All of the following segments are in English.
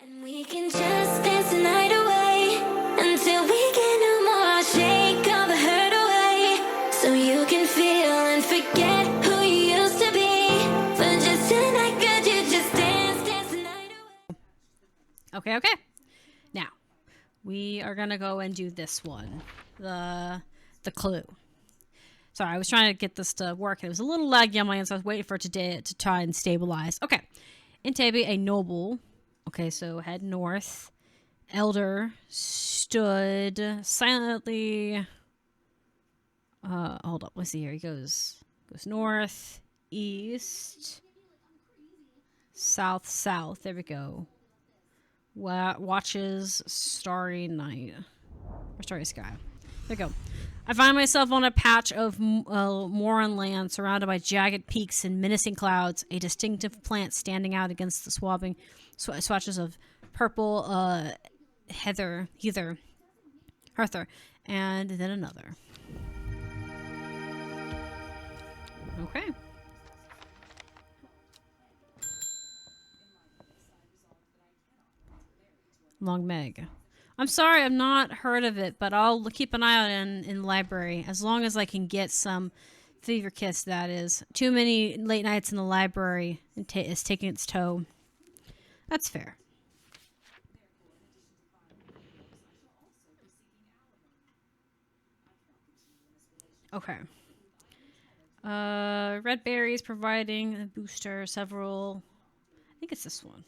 And we can just dance the night away until we can no more. Shake all the hurt away so you can feel and forget who you used to be. For just tonight, could you just dance the night away? Okay. Now, we are gonna go and do this one. The clue. Sorry, I was trying to get this to work. It was a little laggy on my end, so I was waiting for it to try and stabilize. Okay. In Tabi, a noble. Okay, so head north. Elder stood silently. Hold up. Let's see here. He goes north, east, south. There we go. Watches starry night. Or starry sky. There we go. I find myself on a patch of moorland land surrounded by jagged peaks and menacing clouds, a distinctive plant standing out against the swabbing swatches of purple heather, and then another. Okay. Long Meg. I'm sorry, I've not heard of it, but I'll keep an eye out in the library as long as I can get some Fever Kiss. That is too many late nights in the library is taking its toll. That's fair. Okay. Red berries providing a booster. Several. I think it's this one.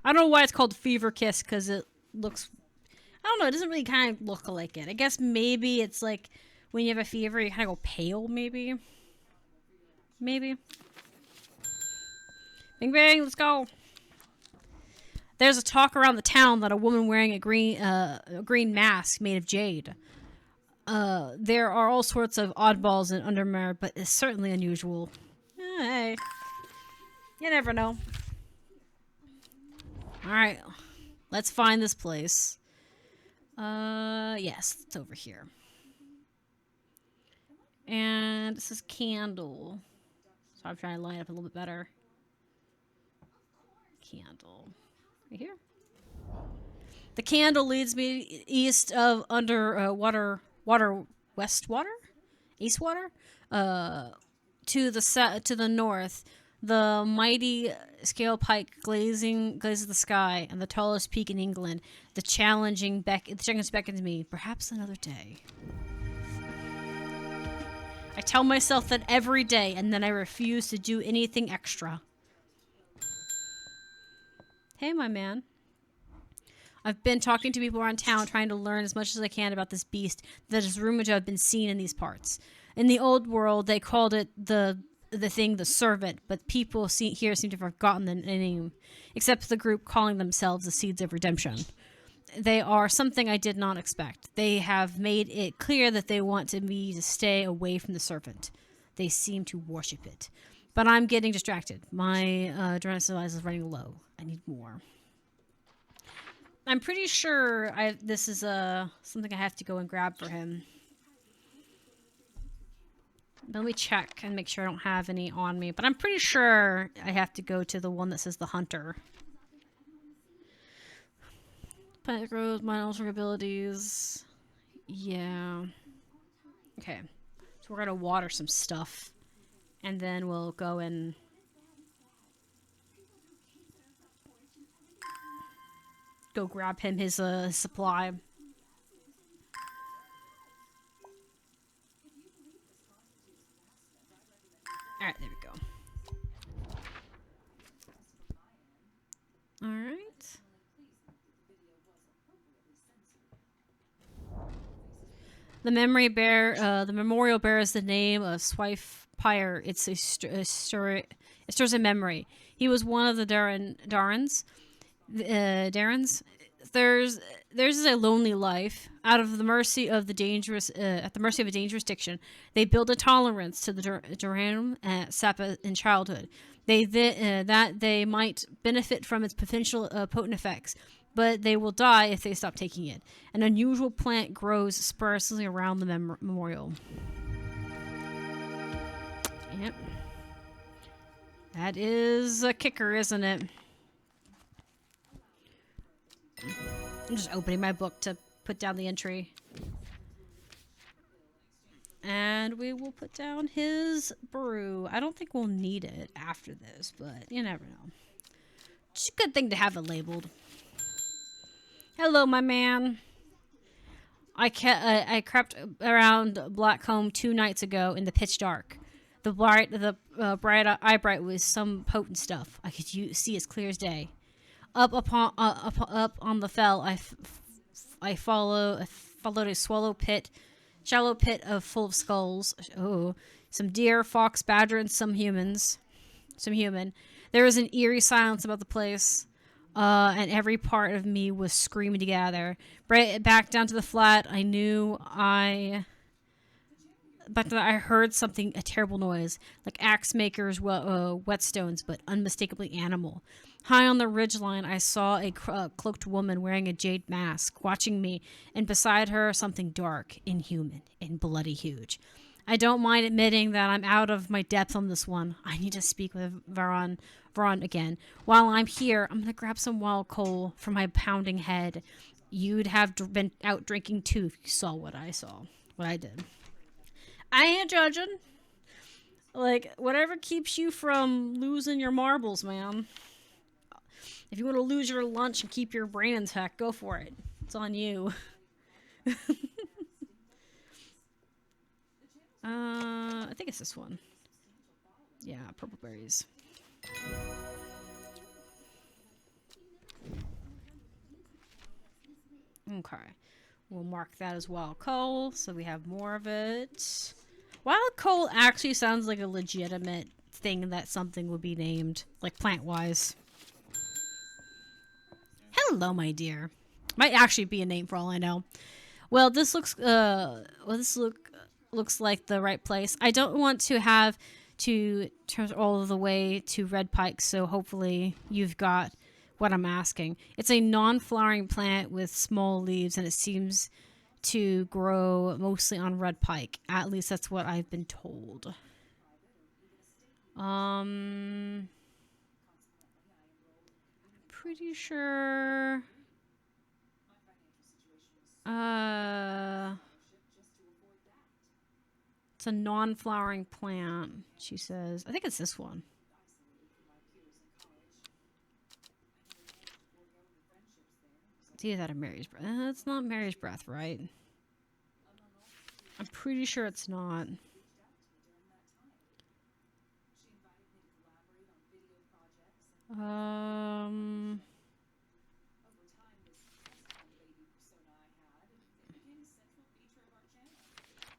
I don't know why it's called Fever Kiss, because it looks... I don't know, it doesn't really kind of look like it. I guess maybe it's like when you have a fever, you kind of go pale, maybe. Maybe. Bing bang, let's go. There's a talk around the town that a woman wearing a green mask made of jade. There are all sorts of oddballs in Undermere, but it's certainly unusual. Hey. You never know. Alright, let's find this place. Yes, it's over here. And this is candle. So I'm trying to line up a little bit better. Candle. Right here. The candle leads me east of Eastwater? To the north. The mighty scale pike glazes the sky, and the tallest peak in England. The challenging beckons me. Perhaps another day. I tell myself that every day, and then I refuse to do anything extra. Hey, my man. I've been talking to people around town, trying to learn as much as I can about this beast that is rumored to have been seen in these parts. In the old world, they called it the servant, but people here seem to have forgotten the name, except the group calling themselves the Seeds of Redemption. They are something I did not expect. They have made it clear that they want me to stay away from the serpent. They seem to worship it. But I'm getting distracted. My adrenaline is running low. I need more. I'm pretty sure this is something I have to go and grab for him. Let me check and make sure I don't have any on me. But I'm pretty sure I have to go to the one that says the hunter. Plant grows, my altering abilities. Yeah. Okay. So we're going to water some stuff. And then we'll go and... go grab him his supply. Alright, there we go. Alright. The memorial bears the name of Swife Pyre. It stirs a memory. He was one of the Darrens. Theirs is a lonely life. Out of the mercy of the dangerous, at the mercy of a dangerous diction, they build a tolerance to the Durham Sapa in childhood. That they might benefit from its potential potent effects, but they will die if they stop taking it. An unusual plant grows sparsely around the memorial. Yep. That is a kicker, isn't it? I'm just opening my book to put down the entry. And we will put down his brew. I don't think we'll need it after this, but you never know. It's a good thing to have it labeled. Hello, my man. I crept around Blackcomb 2 nights ago in the pitch dark. The bright eye-bright was some potent stuff. I could see as clear as day. Up on the fell, I followed a shallow pit full of skulls. Oh, some deer, fox, badger, and some human. There was an eerie silence about the place, and every part of me was screaming together. Back down to the flat, I heard something, a terrible noise, like axe makers' whetstones, but unmistakably animal. High on the ridgeline, I saw a cloaked woman wearing a jade mask, watching me, and beside her, something dark, inhuman, and bloody huge. I don't mind admitting that I'm out of my depth on this one. I need to speak with Varon again. While I'm here, I'm going to grab some wild coal for my pounding head. You'd have been out drinking too if you saw what I did. I ain't judging. Like, whatever keeps you from losing your marbles, man. If you want to lose your lunch and keep your brain intact, go for it. It's on you. I think it's this one. Yeah, purple berries. Okay. We'll mark that as wild coal, so we have more of it. Wild coal actually sounds like a legitimate thing that something would be named, like plant-wise. Hello, my dear. Might actually be a name for all I know. Well, this looks looks like the right place. I don't want to have to turn all of the way to Red Pike, so hopefully you've got what I'm asking. It's a non-flowering plant with small leaves, and it seems to grow mostly on Red Pike. At least that's what I've been told. Pretty sure. It's a non-flowering plant, she says. I think it's this one. It's either that or Mary's Breath. It's not Mary's Breath, right? I'm pretty sure it's not.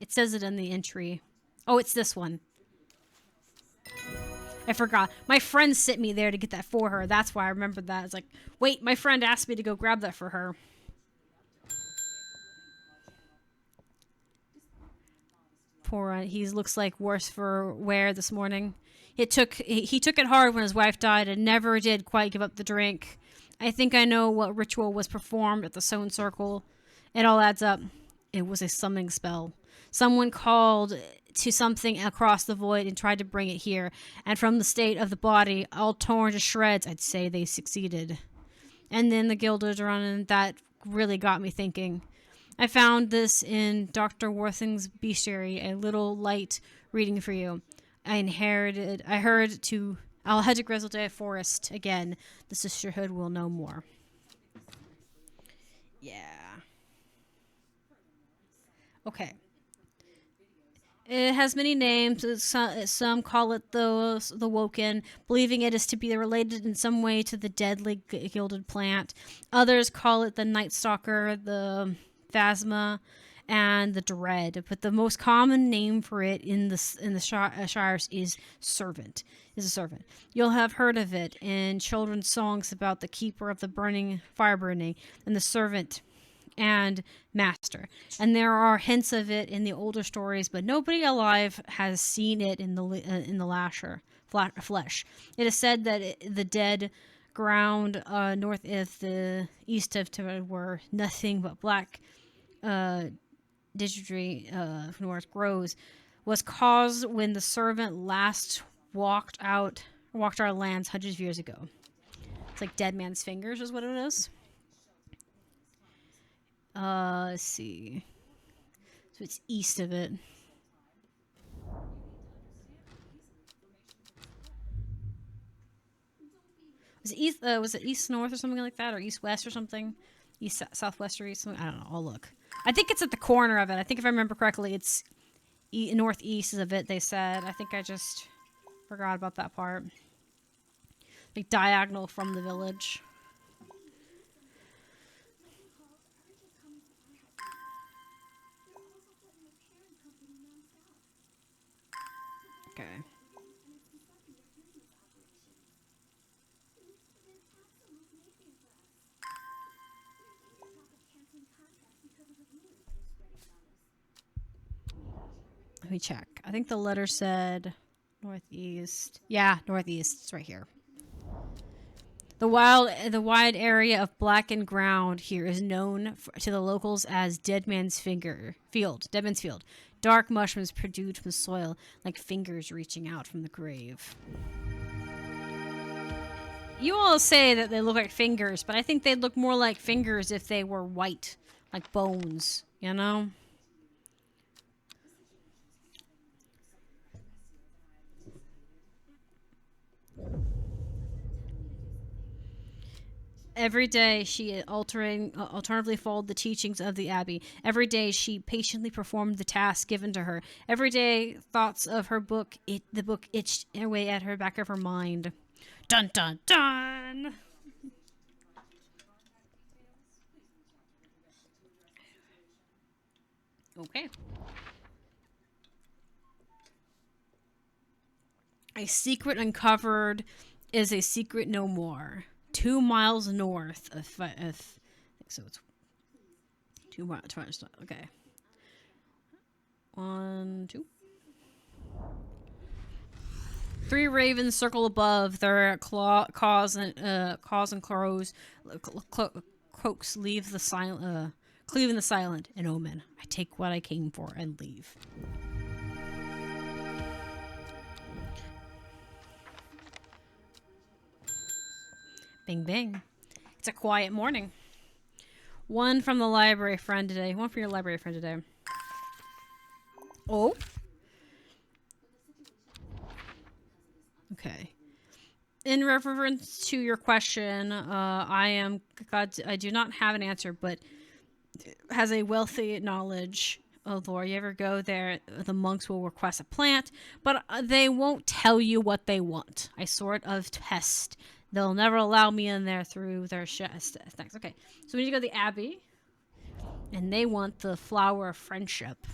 It says it in the entry. Oh, it's this one. I forgot. My friend sent me there to get that for her. That's why I remembered that. It's like, wait, my friend asked me to go grab that for her. Poor, he looks like worse for wear this morning. He took it hard when his wife died and never did quite give up the drink. I think I know what ritual was performed at the Stone Circle. It all adds up. It was a summoning spell. Someone called to something across the void and tried to bring it here. And from the state of the body, all torn to shreds, I'd say they succeeded. And then the Gilded Run, and that really got me thinking. I found this in Dr. Worthing's bestiary, a little light reading for you. I'll head to Grizzledale Forest again. The sisterhood will know more. Yeah. Okay. It has many names. Some call it the Woken, believing it is to be related in some way to the deadly gilded plant. Others call it the Night Stalker, the Phasma, and the Dread. But the most common name for it in the Shires is Servant. Is a servant. You'll have heard of it in children's songs about the keeper of the fire burning, and the servant and master. And there are hints of it in the older stories, but nobody alive has seen it in the flesh. It is said that the dead ground north of the east of Tibet were nothing but black digitry north grows, was caused when the servant last walked our lands hundreds of years ago. It's like dead man's fingers is what it is. Let's see. So it's east of it. Was it east north or something like that, or east west or something? East southwest or east? I don't know. I'll look. I think it's at the corner of it. I think if I remember correctly, it's northeast of it. They said. I think I just forgot about that part. Like diagonal from the village. Okay. Let me check. I think the letter said northeast. Yeah, northeast. It's right here. The wide area of blackened ground here is known to the locals as Dead Man's Field. Dead Man's Field. Dark mushrooms produced from the soil, like fingers reaching out from the grave. You all say that they look like fingers, but I think they'd look more like fingers if they were white, like bones, you know? Every day she alternatively followed the teachings of the abbey. Every day she patiently performed the task given to her. Every day thoughts of her book, the book itched away at her back of her mind. Dun dun dun! Okay. A secret uncovered is a secret no more. 2 miles north of I think so. It's 2 miles. Okay. 1, 2. 3 ravens circle above. Their caws and crows leave the silent, cleaving the silent. An omen. I take what I came for and leave. Bing, bing. It's a quiet morning. One from the library friend today. One for your library friend today. Oh. Okay. In reference to your question, I do not have an answer, but has a wealthy knowledge of lore. You ever go there, the monks will request a plant, but they won't tell you what they want. I sort of test. They'll never allow me in there through their thanks. Okay, so we need to go to the abbey, and they want the flower of friendship.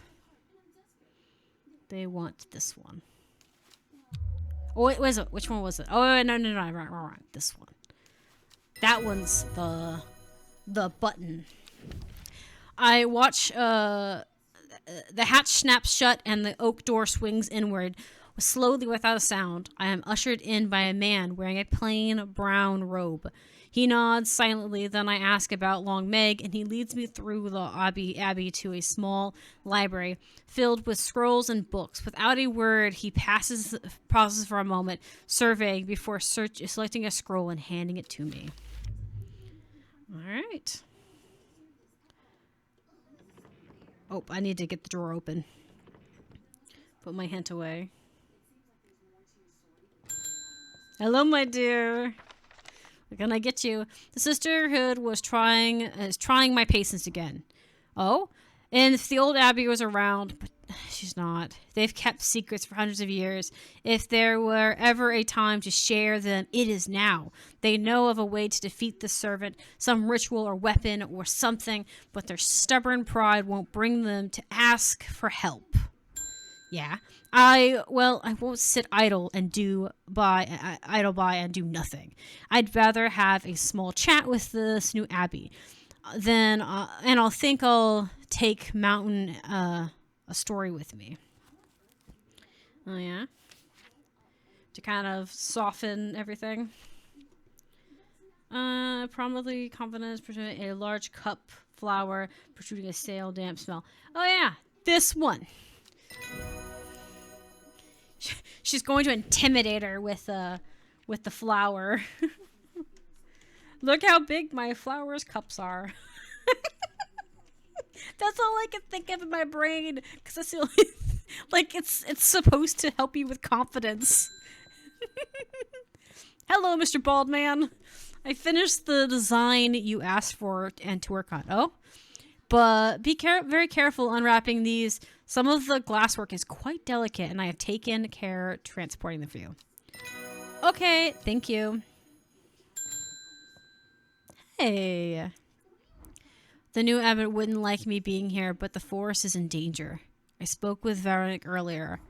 They want this one. Oh, wait, which one was it? Oh, no, wrong. This one. That one's the button. I watch the hatch snaps shut and the oak door swings inward. Slowly, without a sound, I am ushered in by a man wearing a plain brown robe. He nods silently, then I ask about Long Meg, and he leads me through the abbey to a small library filled with scrolls and books. Without a word, he pauses for a moment, surveying before selecting a scroll and handing it to me. All right. Oh, I need to get the drawer open. Put my hint away. Hello, my dear. What can I get you? The sisterhood is trying my patience again. Oh? And if the old Abbey was around, but she's not. They've kept secrets for hundreds of years. If there were ever a time to share them, it is now. They know of a way to defeat the servant, some ritual or weapon or something, but their stubborn pride won't bring them to ask for help. Yeah. I won't sit idle and do nothing. I'd rather have a small chat with this new abbey. And I'll take Mountain a story with me. Oh yeah. To kind of soften everything. Prominently confidence, protruding a large cup flower, protruding a stale, damp smell. Oh yeah, this one. She's going to intimidate her with the flower. Look how big my flower's cups are. That's all I can think of in my brain, because that's the only like it's supposed to help you with confidence. Hello, Mr. Baldman. I finished the design you asked for and to work on. Oh, but be very careful unwrapping these. Some of the glasswork is quite delicate, and I have taken care transporting them for you. Okay, thank you. Hey. The new abbot wouldn't like me being here, but the forest is in danger. I spoke with Veronic earlier.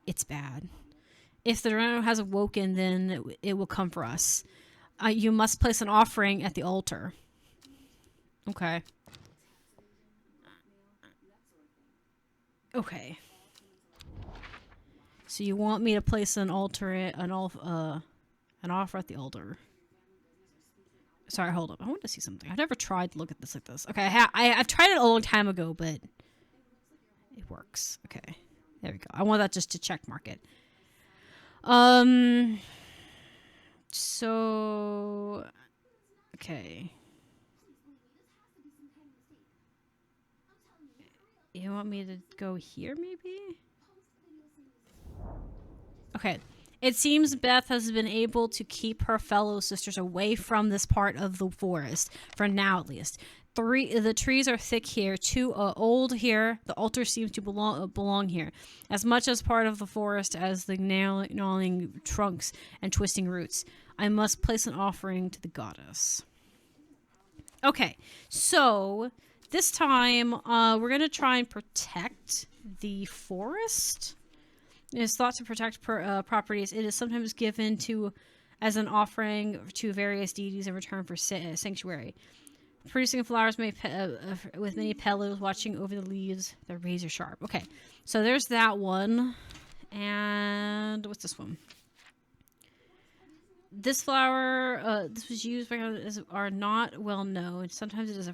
It's bad. If the Reno has awoken, then it will come for us. You must place an offering at the altar. Okay. Okay. So you want me to place an offer at the altar? Sorry, hold up. I want to see something. I've never tried to look at this like this. Okay, I've tried it a long time ago, but it works. Okay, there we go. I want that just to check mark it. So, okay. You want me to go here, maybe? Okay. It seems Beth has been able to keep her fellow sisters away from this part of the forest, for now at least. The trees are thick here, too old here. The altar seems to belong here, as much as part of the forest as the gnawing trunks and twisting roots. I must place an offering to the goddess. Okay, so this time we're going to try and protect the forest. It is thought to protect properties. It is sometimes given as an offering to various deities in return for sanctuary. Producing flowers with many petals watching over the leaves. They're razor sharp. Okay, so there's that one. And what's this one? This flower, this was used by are not well known. Sometimes it is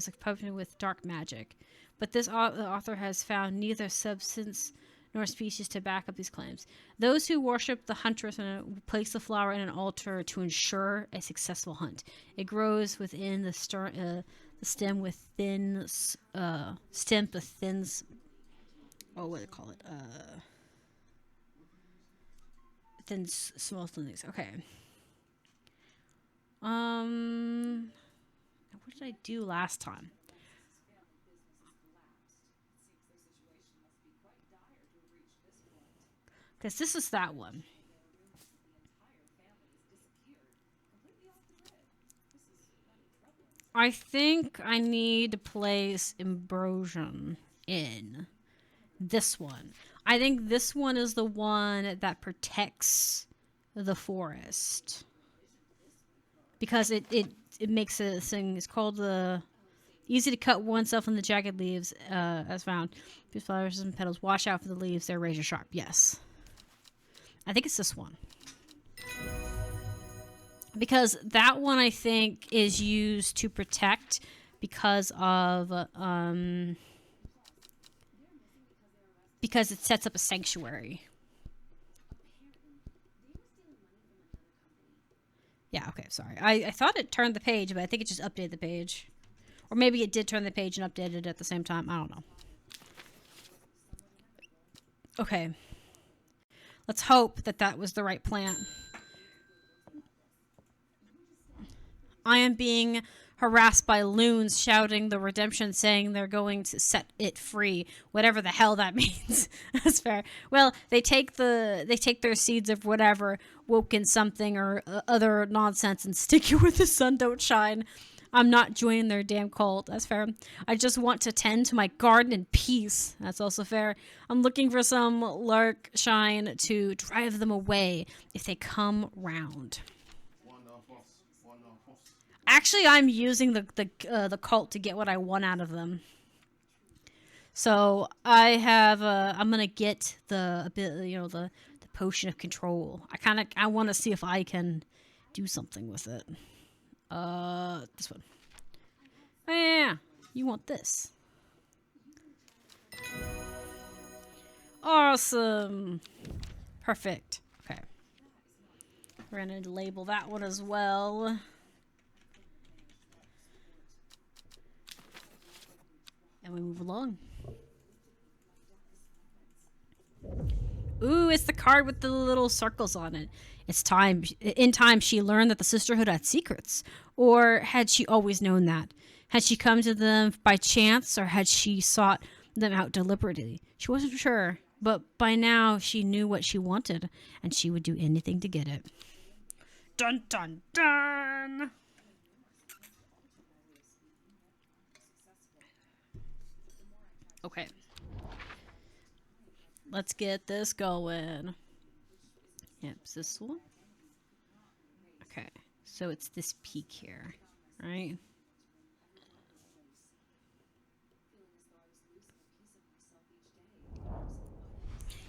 accompanied with dark magic. But this author has found neither substance nor species to back up these claims. Those who worship the huntress place the flower in an altar to ensure a successful hunt. It grows within the stem with thin oh, what do they call it? Thin small things. Okay. What did I do last time? Because this is that one. I think I need to place Ambrosion in this one. I think this one is the one that protects the forest. Because it makes a thing. It's called the easy to cut oneself in the jagged leaves, as found. These flowers and petals wash out for the leaves. They're razor sharp. Yes. I think it's this one. Because that one, I think, is used to protect because it sets up a sanctuary. Yeah, okay, sorry. I thought it turned the page, but I think it just updated the page. Or maybe it did turn the page and updated it at the same time. I don't know. Okay. Let's hope that was the right plant. I am being harassed by loons shouting the redemption, saying they're going to set it free. Whatever the hell that means. That's fair. Well, they take their seeds of whatever, woken something or other nonsense, and stick it where the sun don't shine. I'm not joining their damn cult. That's fair. I just want to tend to my garden in peace. That's also fair. I'm looking for some lark shine to drive them away if they come round. Actually, I'm using the cult to get what I want out of them. So I have I'm gonna get the potion of control. I want to see if I can do something with it. This one. Oh, yeah, you want this. Awesome. Perfect. Okay. We're going to label that one as well. And we move along. Ooh, it's the card with the little circles on it. It's time. In time, she learned that the sisterhood had secrets. Or had she always known that? Had she come to them by chance, or had she sought them out deliberately? She wasn't sure, but by now she knew what she wanted, and she would do anything to get it. Dun dun dun! Okay. Let's get this going. Yep, it's this one. Okay, so it's this peak here, right?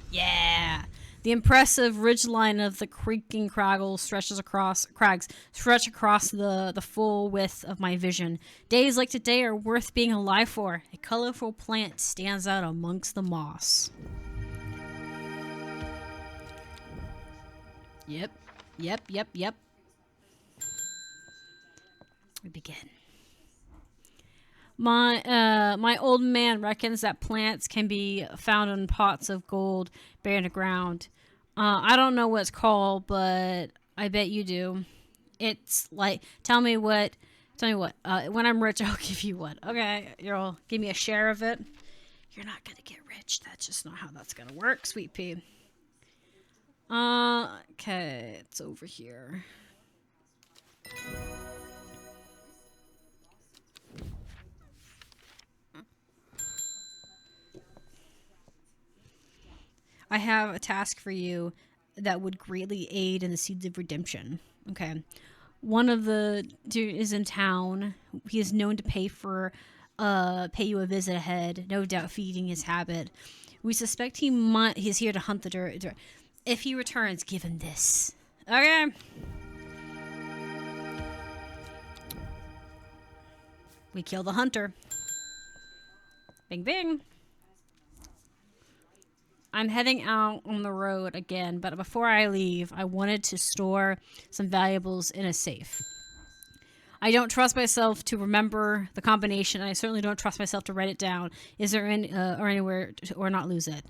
Yeah! The impressive ridgeline of the creaking crags stretch across the full width of my vision. Days like today are worth being alive for. A colorful plant stands out amongst the moss. Yep. We begin. My old man reckons that plants can be found in pots of gold buried in the ground. I don't know what it's called, but I bet you do. It's like, tell me what. When I'm rich, I'll give you what. Okay, you'll give me a share of it. You're not gonna get rich. That's just not how that's gonna work, sweet pea. Okay, it's over here. I have a task for you that would greatly aid in the seeds of redemption. Okay. One of the dude is in town. He is known to pay you a visit ahead, no doubt feeding his habit. We suspect he's here to hunt the dirt. If he returns, give him this. Okay. We kill the hunter. Bing bing. I'm heading out on the road again, but before I leave, I wanted to store some valuables in a safe. I don't trust myself to remember the combination, and I certainly don't trust myself to write it down. Is there any or anywhere or not lose it?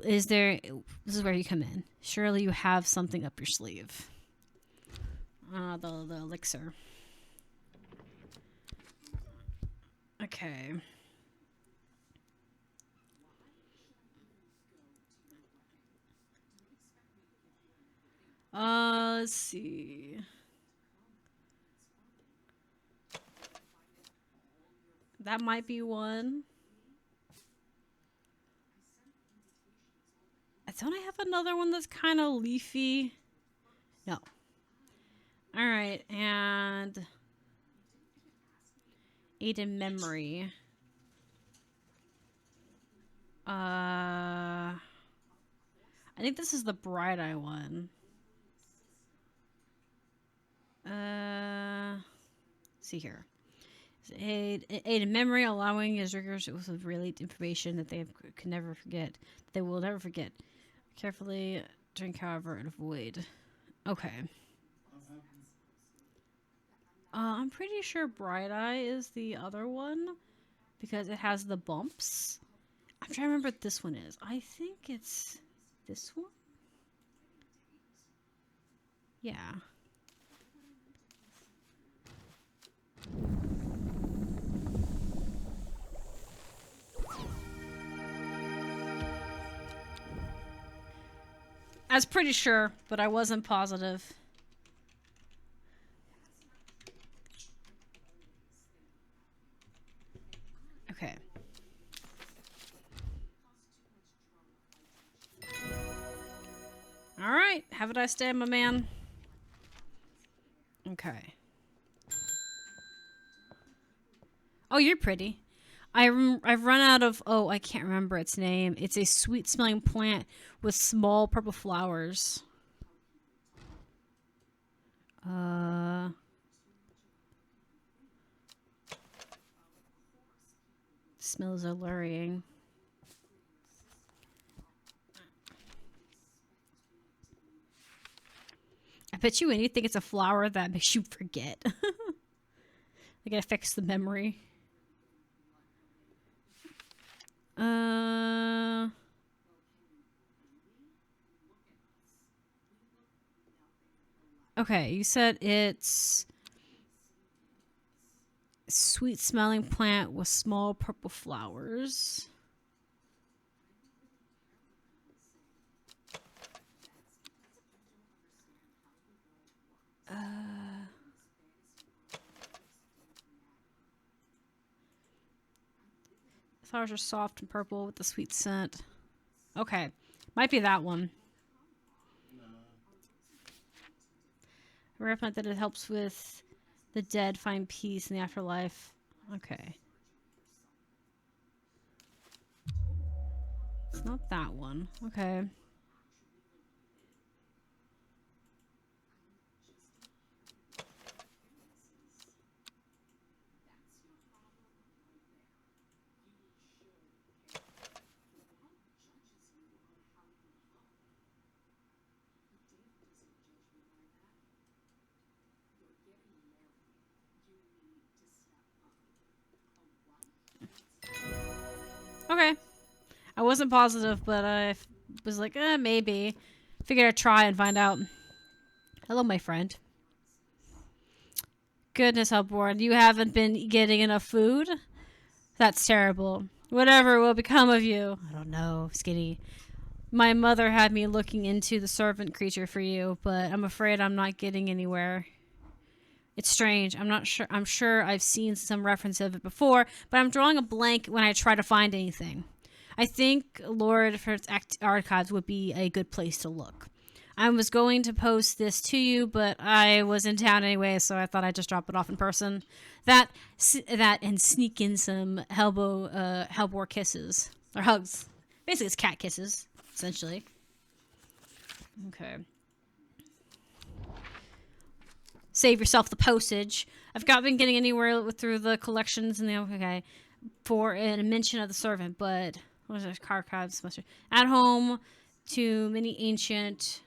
Is there? This is where you come in. Surely you have something up your sleeve. The elixir. Okay. Let's see. That might be one. Don't I have another one that's kind of leafy? No. All right, and aid in memory. I think this is the bright eye one. See here. Aid in memory, allowing his riggers with relate information that can never forget. They will never forget. Carefully drink, however, and avoid. Okay. I'm pretty sure Bright Eye is the other one because it has the bumps. I'm trying to remember what this one is. I think it's this one. Yeah. I was pretty sure, but I wasn't positive. Okay. All right. Have a nice day, my man. Okay. Oh, you're pretty. I've run out of... Oh, I can't remember its name. It's a sweet-smelling plant with small purple flowers. Smells alluring. bet you anything it's a flower that makes you forget. Like it affects the memory. Okay, you said it's sweet smelling plant with small purple flowers. Flowers are soft and purple with a sweet scent. Okay, might be that one. A rare plant that it helps with the dead find peace in the afterlife. Okay. It's not that one. Okay. Okay. I wasn't positive, but I was like, maybe. Figured I'd try and find out. Hello, my friend. Goodness, how bored. You haven't been getting enough food? That's terrible. Whatever will become of you? I don't know, Skinny. My mother had me looking into the servant creature for you, but I'm afraid I'm not getting anywhere. It's strange. I'm sure I've seen some reference of it before, but I'm drawing a blank when I try to find anything. I think Lord for Archives would be a good place to look. I was going to post this to you, but I was in town anyway, so I thought I'd just drop it off in person. That and sneak in some Hellbore kisses. Or hugs. Basically, it's cat kisses, essentially. Okay. Save yourself the postage. I've not been getting anywhere through the collections and the for a mention of the servant, but what is it? Archives at home to many ancient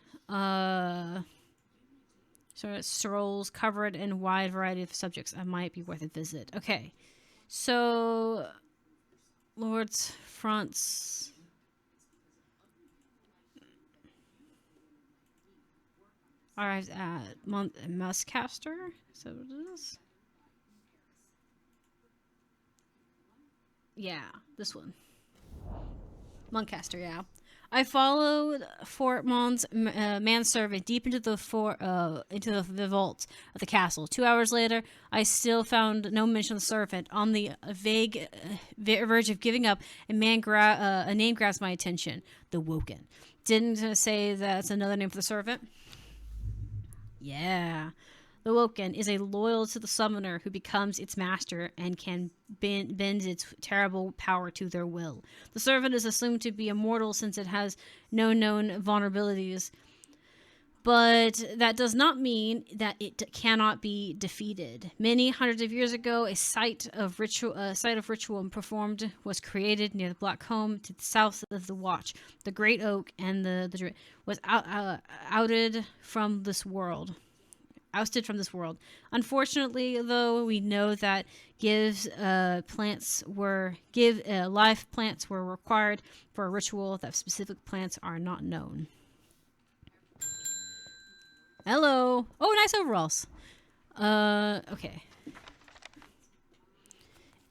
sort of strolls covered in a wide variety of subjects. I might be worth a visit. Okay, so Lord's fronts. Arrives at Muscaster. Is that what it is? Yeah, this one. Muncaster, yeah. I followed Fort Mon's manservant deep into the vault of the castle. 2 hours later, I still found no mention of the servant. On the vague verge of giving up, a name grabs my attention. The Woken. Didn't say that's another name for the servant? Yeah. The Woken is a loyal to the summoner who becomes its master and can bend its terrible power to their will. The servant is assumed to be immortal since it has no known vulnerabilities, but that does not mean that it cannot be defeated. Many hundreds of years ago, a site of ritual performed was created near the Black Comb to the south of the Watch. The Great Oak and the was ousted from this world. Unfortunately, though, we know that live plants were required for a ritual. That specific plants are not known. Hello. Oh, nice overalls. Okay.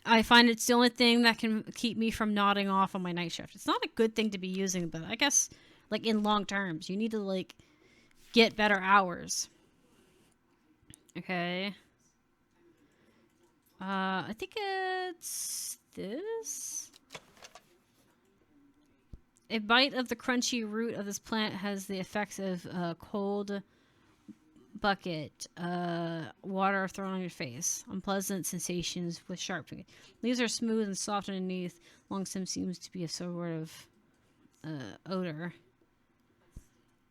I find it's the only thing that can keep me from nodding off on my night shift. It's not a good thing to be using, but I guess, like, in long terms, you need to, like, get better hours. Okay. I think it's this. A bite of the crunchy root of this plant has the effects of cold bucket, water thrown on your face. Unpleasant sensations with sharp. Leaves are smooth and soft underneath. Long stem seems to be a sort of odor.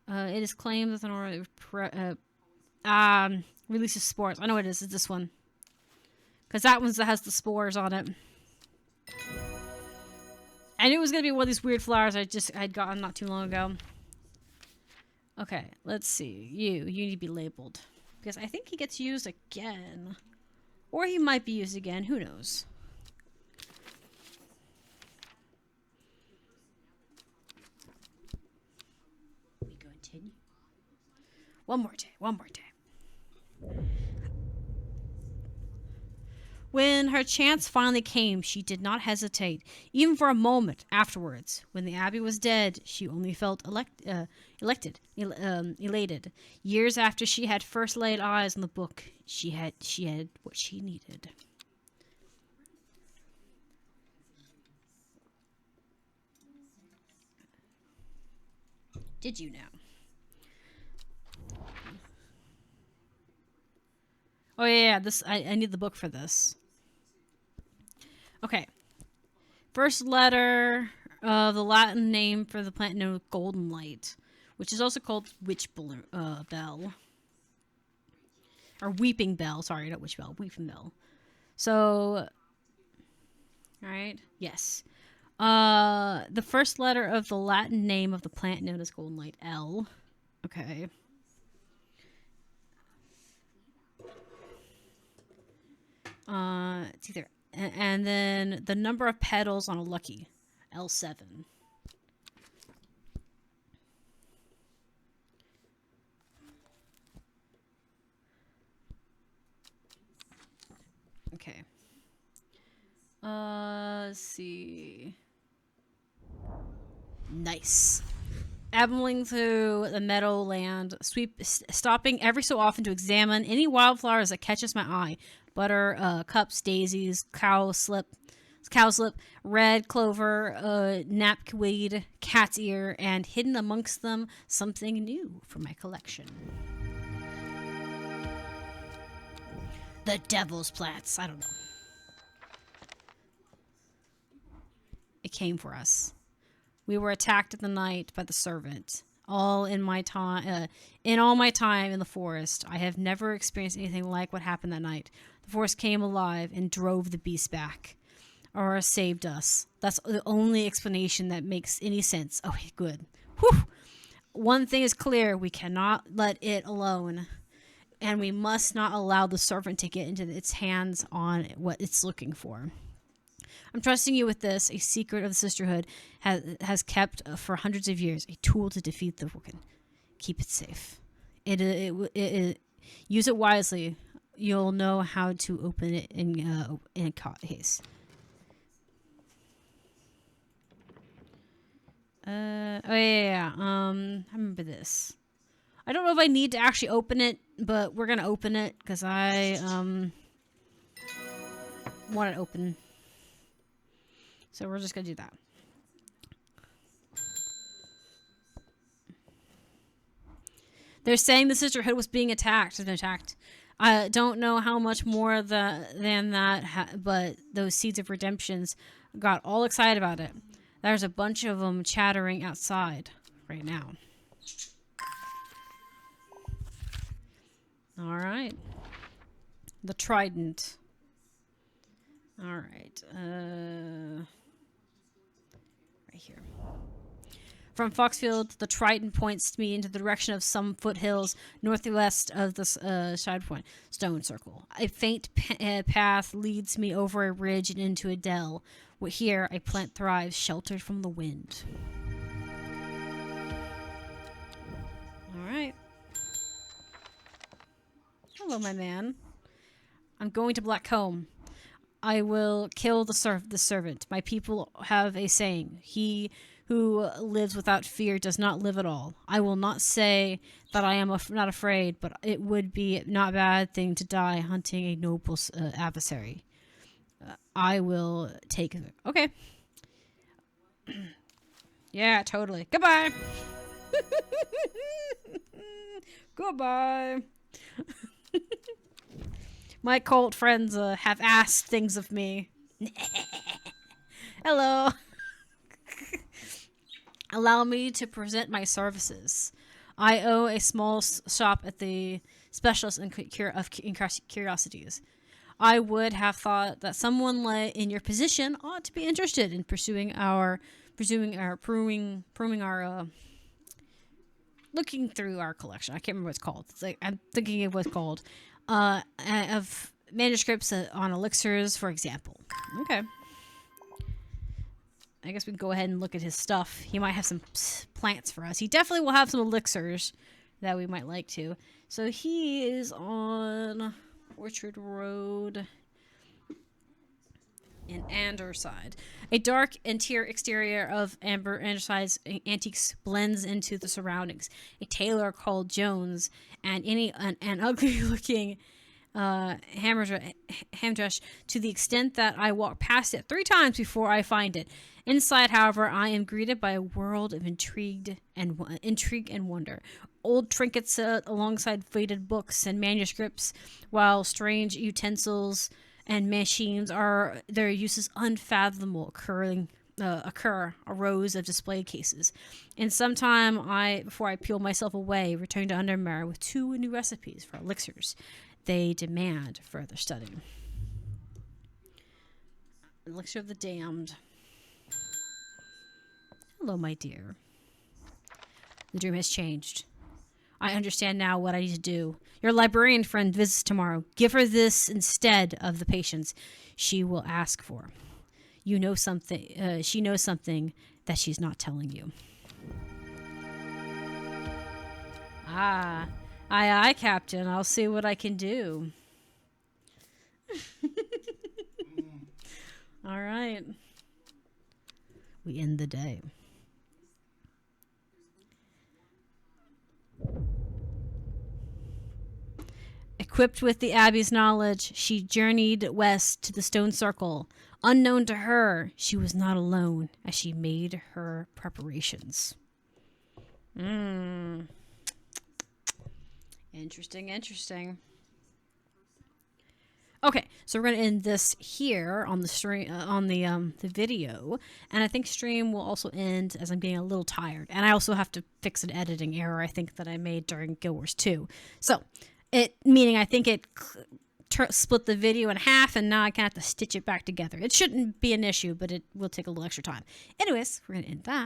It is claimed that the releases spores. I know what it is. It's this one. Because that one has the spores on it. I knew it was going to be one of these weird flowers I'd gotten not too long ago. Okay, let's see. You need to be labeled. Because I think he gets used again. Or he might be used again. Who knows? We continue. One more day. One more day. When her chance finally came, she did not hesitate, even for a moment afterwards. When the abbey was dead, she only felt elated. Years after she had first laid eyes on the book, she had what she needed. Did you know? Oh yeah, this I need the book for this. Okay. First letter of the Latin name for the plant known as golden light, which is also called bell. Or weeping bell. Sorry, not witch bell. Weeping bell. So, alright. Yes. The first letter of the Latin name of the plant known as golden light, L. Okay. It's either... And then the number of petals on a lucky, L7. Okay. Let's see. Nice. Ambling through the meadowland, stopping every so often to examine any wildflowers that catches my eye. Cups, daisies, cowslip, red clover, knapweed, cat's ear, and hidden amongst them something new for my collection. The devil's plants. I don't know. It came for us. We were attacked at the night by the servant. In all my time in the forest, I have never experienced anything like what happened that night. The forest came alive and drove the beast back, or saved us. That's the only explanation that makes any sense. Oh, good. Whew. One thing is clear: we cannot let it alone, and we must not allow the servant to get into its hands on what it's looking for. I'm trusting you with this, a secret of the sisterhood has kept for hundreds of years, a tool to defeat the wicked. Keep it safe. Use it wisely. You'll know how to open it in a case. I remember this. I don't know if I need to actually open it, but we're gonna open it because I want it open. So we're just going to do that. They're saying the sisterhood was being attacked. Has been attacked. I don't know how much more than that, but those seeds of redemptions got all excited about it. There's a bunch of them chattering outside right now. All right. The trident. All right. Here. From Foxfield, the trident points me into the direction of some foothills northwest of the side point stone circle. A faint path leads me over a ridge and into a dell. Here, a plant thrives, sheltered from the wind. All right. Hello, my man. I'm going to Blackcomb. I will kill the servant. My people have a saying: he who lives without fear does not live at all. I will not say that I am not afraid, but it would be not a bad thing to die hunting a noble adversary. I will take it. Okay. Yeah, totally. Goodbye. Goodbye. My cult friends have asked things of me. Hello. Allow me to present my services. I own a small shop at the specialist in curiosities. I would have thought that someone in your position ought to be interested in pursuing our looking through our collection. I can't remember what it's called. It's like, I'm thinking of what's called of manuscripts on elixirs, for example. Okay. I guess we can go ahead and look at his stuff. He might have some plants for us. He definitely will have some elixirs that we might like to. So he is on Orchard Road in Anderside. A dark exterior of Anderside's antiques blends into the surroundings. A tailor called Jones and an ugly-looking hamdrush to the extent that I walk past it 3 times before I find it. Inside, however, I am greeted by a world of intrigue and wonder. Old trinkets alongside faded books and manuscripts, while strange utensils and machines are their uses unfathomable occur a rows of display cases. And sometime before I peel myself away, return to Undermere with 2 new recipes for elixirs. They demand further study. Elixir of the Damned. Hello, my dear. The dream has changed. I understand now what I need to do. Your librarian friend visits tomorrow. Give her this instead of the patience she will ask for. You know something. She knows something that she's not telling you. Ah. Aye, aye, Captain. I'll see what I can do. All right. We end the day. Equipped with the Abbey's knowledge, she journeyed west to the Stone Circle. Unknown to her, she was not alone as she made her preparations. Interesting. Okay, so we're gonna end this here on the stream, on the video, and I think stream will also end as I'm getting a little tired, and I also have to fix an editing error I think that I made during Guild Wars 2. So, meaning I think it split the video in half, and now I kind of have to stitch it back together. It shouldn't be an issue, but it will take a little extra time. Anyways, we're gonna end that.